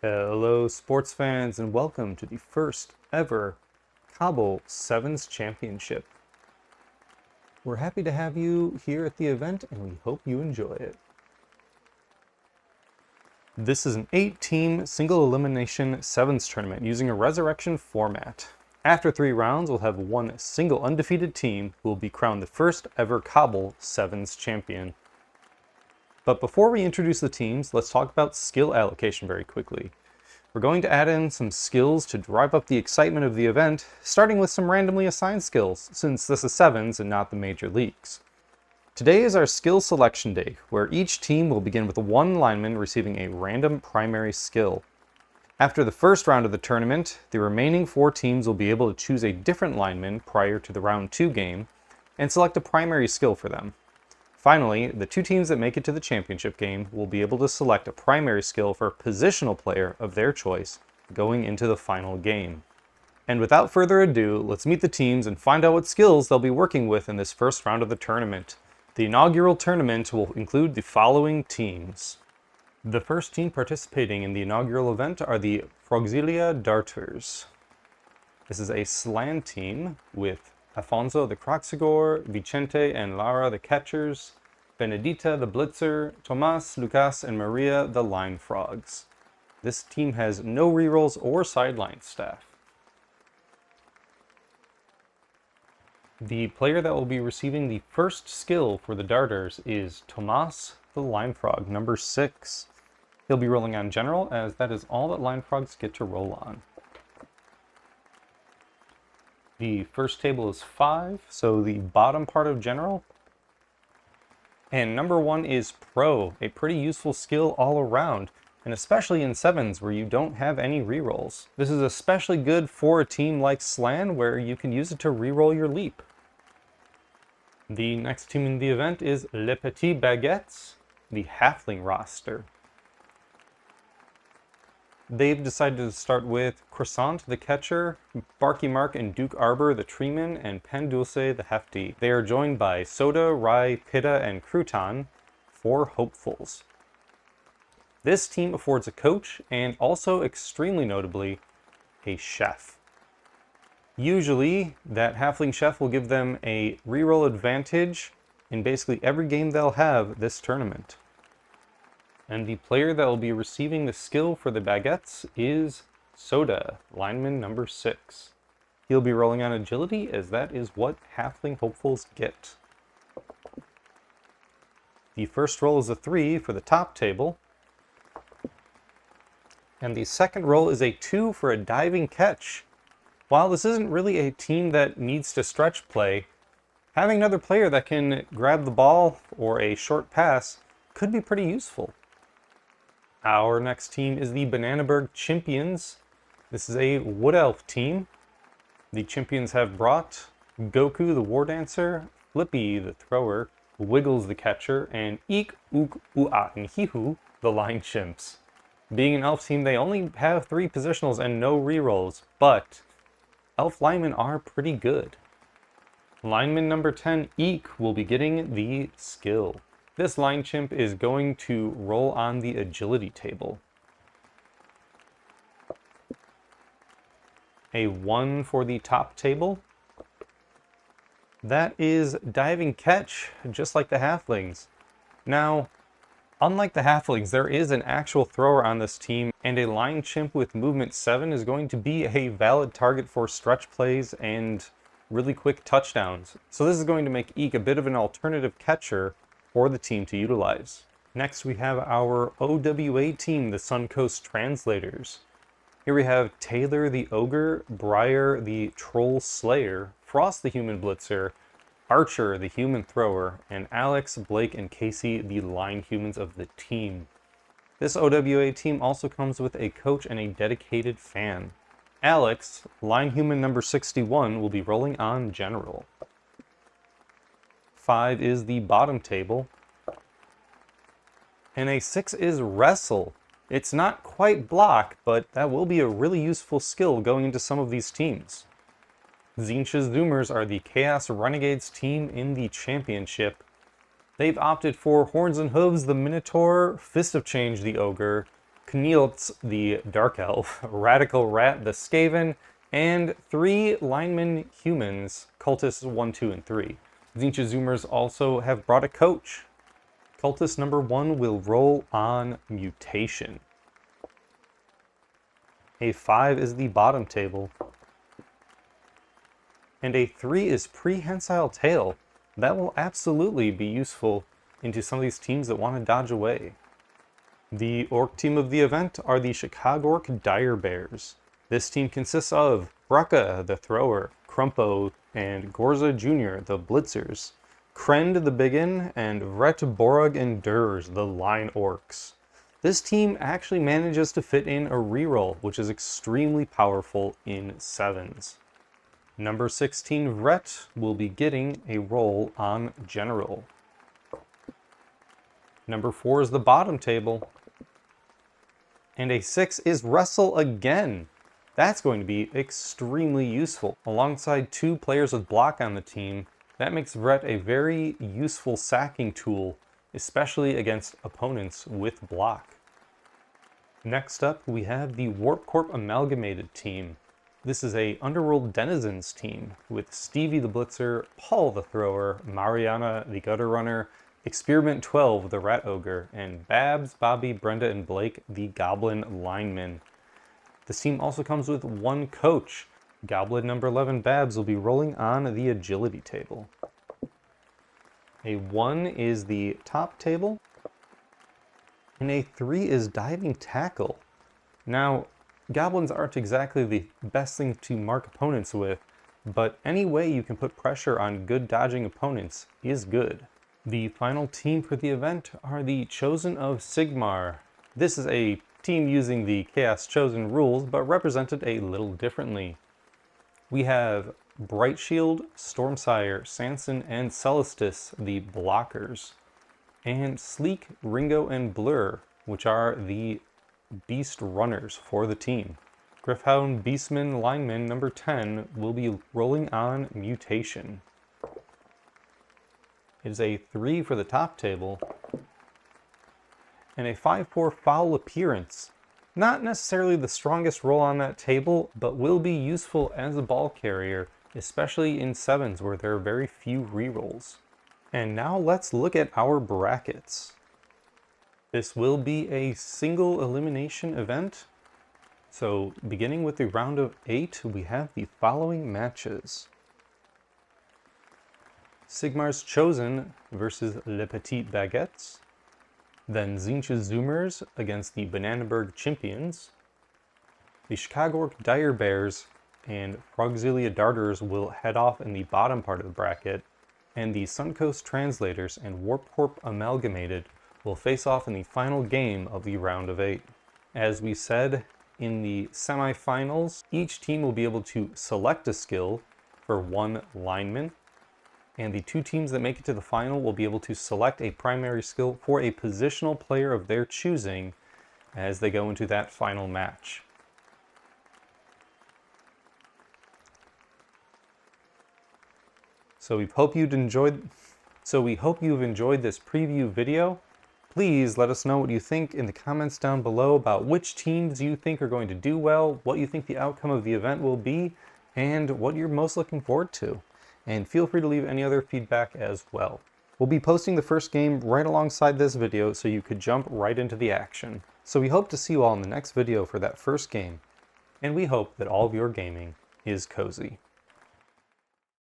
Hello, sports fans, and welcome to the first ever CoBBL Sevens Championship. We're happy to have you here at the event, and we hope you enjoy it. This is an 8-team single elimination sevens tournament using a resurrection format. After 3 rounds, we'll have one single undefeated team who will be crowned the first ever CoBBL Sevens champion. But before we introduce the teams, let's talk about skill allocation very quickly. We're going to add in some skills to drive up the excitement of the event, starting with some randomly assigned skills, since this is sevens and not the major leagues. Today is our skill selection day, where each team will begin with one lineman receiving a random primary skill. After the first round of the tournament, the remaining 4 teams will be able to choose a different lineman prior to the round 2 game, and select a primary skill for them. Finally, the 2 teams that make it to the championship game will be able to select a primary skill for a positional player of their choice going into the final game. And without further ado, let's meet the teams and find out what skills they'll be working with in this first round of the tournament. The inaugural tournament will include the following teams. The first team participating in the inaugural event are the Froxilia Darters. This is a slan team with Afonso the Croxigor, Vicente and Lara the catchers, Benedita the blitzer, Tomas, Lucas, and Maria the line frogs. This team has no rerolls or sideline staff. The player that will be receiving the first skill for the Darters is Tomas the line frog, number 6. He'll be rolling on general, as that is all that line frogs get to roll on. The first table is 5, so the bottom part of general. And number 1 is pro, a pretty useful skill all around, and especially in sevens where you don't have any rerolls. This is especially good for a team like Slan where you can use it to reroll your leap. The next team in the event is Les Petits Baguettes, the halfling roster. They've decided to start with Croissant the catcher, Barky Mark and Duke Arbor the treeman, and Pen Dulce the hefty. They are joined by Soda, Rye, Pitta, and Crouton, 4 hopefuls. This team affords a coach and also, extremely notably, a chef. Usually, that halfling chef will give them a reroll advantage in basically every game they'll have this tournament. And the player that will be receiving the skill for the Baguettes is Soda, lineman number 6. He'll be rolling on agility, as that is what halfling hopefuls get. The first roll is a 3 for the top table. And the second roll is a 2 for a diving catch. While this isn't really a team that needs to stretch play, having another player that can grab the ball or a short pass could be pretty useful. Our next team is the Bananaberg Chimpions. This is a Wood Elf team. The Chimpions have brought Goku the War Dancer, Flippy the Thrower, Wiggles the Catcher, and Eek, Ook, Ua, and Hihu the Line Chimps. Being an Elf team, they only have 3 positionals and no rerolls, but Elf linemen are pretty good. Lineman number 10, Eek, will be getting the skill. This line chimp is going to roll on the agility table. A 1 for the top table. That is diving catch, just like the halflings. Now, unlike the halflings, there is an actual thrower on this team, and a line chimp with movement 7 is going to be a valid target for stretch plays and really quick touchdowns. So this is going to make Eek a bit of an alternative catcher for the team to utilize. Next we have our OWA team, the Suncoast Translators. Here we have Taylor the Ogre, Briar the Troll Slayer, Frost the Human Blitzer, Archer the Human Thrower, and Alex, Blake, and Casey the line humans of the team. This OWA team also comes with a coach and a dedicated fan. Alex, line human number 61, will be rolling on general. 5 is the bottom table. And a 6 is wrestle. It's not quite block, but that will be a really useful skill going into some of these teams. Zinch's Zoomers are the Chaos Renegades team in the championship. They've opted for Horns and Hooves the Minotaur, Fist of Change the Ogre, Knieltz the Dark Elf, Radical Rat the Skaven, and 3 lineman humans, Cultists 1, 2, and 3. Zincha Zoomers also have brought a coach. Cultist number 1 will roll on Mutation. A 5 is the bottom table. And a 3 is Prehensile Tail. That will absolutely be useful into some of these teams that want to dodge away. The Orc team of the event are the Chicago Orc Dire Bears. This team consists of Braka, the Thrower, Crumpo, and Gorza Jr., the Blitzers, Krend, the Biggin, and Vret, Borog, and Durs, the Line Orcs. This team actually manages to fit in a reroll, which is extremely powerful in 7s. Number 16, Vret, will be getting a roll on General. Number 4 is the bottom table. And a 6 is Wrestle again. That's going to be extremely useful. Alongside 2 players with block on the team, that makes Vret a very useful sacking tool, especially against opponents with block. Next up, we have the Warp Corp Amalgamated team. This is a Underworld Denizens team with Stevie the Blitzer, Paul the Thrower, Mariana the Gutter Runner, Experiment 12 the Rat Ogre, and Babs, Bobby, Brenda, and Blake the Goblin Linemen. This team also comes with 1 coach. Goblin number 11 Babs will be rolling on the Agility table. A 1 is the top table, and a 3 is Diving Tackle. Now, Goblins aren't exactly the best thing to mark opponents with, but any way you can put pressure on good dodging opponents is good. The final team for the event are the Chosen of Sigmar. This is a team using the Chaos Chosen rules, but represented a little differently. We have Brightshield, Stormsire, Sanson, and Celestis, the blockers, and Sleek, Ringo, and Blur, which are the beast runners for the team. Griffhound Beastman Lineman number 10 will be rolling on Mutation. It is a 3 for the top table, and a 5-4 Foul Appearance. Not necessarily the strongest roll on that table, but will be useful as a ball carrier, especially in 7s where there are very few rerolls. And now let's look at our brackets. This will be a single elimination event. So beginning with the round of 8, we have the following matches. Sigmar's Chosen versus Le Petit Baguettes. Then Zincha Zoomers against the Bananaberg Chimpions. The Chicago Orc Dire Bears and Frogzilia Darters will head off in the bottom part of the bracket. And the Suncoast Translators and Warp Corp Amalgamated will face off in the final game of the round of 8. As we said, in the semifinals, each team will be able to select a skill for 1 lineman, and the 2 teams that make it to the final will be able to select a primary skill for a positional player of their choosing as they go into that final match. So we hope you've enjoyed this preview video. Please let us know what you think in the comments down below about which teams you think are going to do well, what you think the outcome of the event will be, and what you're most looking forward to. And feel free to leave any other feedback as well. We'll be posting the first game right alongside this video so you could jump right into the action. So we hope to see you all in the next video for that first game, and we hope that all of your gaming is cozy.